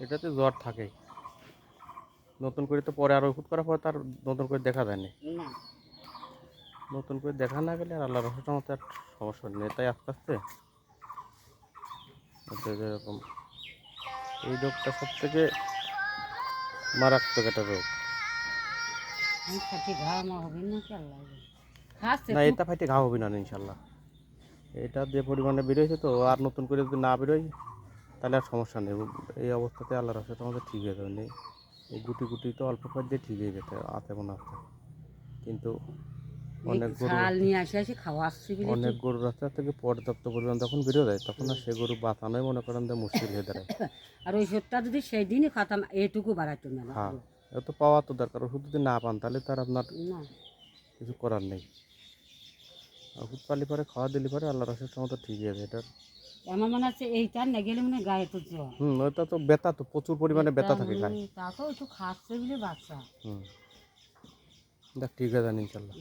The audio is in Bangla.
এটাতে জ্বর থাকেই। নতুন করে তো পরে আর ওষুধ করার পর তার নতুন করে দেখা যায় না। না নতুন করে দেখা না গেলে আর আল্লাহর রহমতে আর সমস্যা নেই, তাই আস্তে আস্তে হচ্ছে যেরকম এই রোগটা সব থেকে মারাত্মক একটা রোগ। আমি খাচ্ছি ঘা মা হবে না কি আল্লাহ খাচ্ছে না, তো এটা ফাইটে ঘা হবে না ইনশাল্লাহ। এটা যে পরিমাণে বেরোয়েছে তো, আর নতুন করে যদি না বেরোয় তাহলে আর সমস্যা নেই। এই অবস্থাতে আল্লাহর রহমতে আমাদের ঠিক হয়ে যাবে। এই গুটি গুটি তো অল্প পর দিয়ে ঠিক হয়ে যেতে আছে মনে হচ্ছে, কিন্তু এই অনেক গরু ঝাল নিয়ে আসি খাওয়াচ্ছি বলে তো। অনেক গরুর রাস্তা থেকে পর্যাপ্ত পরিমাণ যখন বেরো যায় তখন আর সে গরু বাঁচানোই মনে করেন যে মুশকিল হয়ে দাঁড়ায়। আর ওষুধটা যদি সেই দিনই খাতাম এইটুকু বাড়াইতো না না হ্যাঁ, এ তো পাওয়া তো দরকার। ওষুধ যদি না পান তাহলে তার আপনার না কিছু করার নেই। ওষুধ পালি পরে খাওয়া দিলে পরে আল্লাহ রসের মতো ঠিক হয়ে যায় এটা। আমার মনে হচ্ছে এইটা না গেলে মনে হয় গায়ে তো জ্বর ওইটা তো ব্যথা, তো প্রচুর পরিমাণে ব্যথা থাকে গায়ে। তা তো একটু খাচ্ছে বলে বাচ্চা দেখ ঠিক হয়ে যান ইনশাল্লাহ।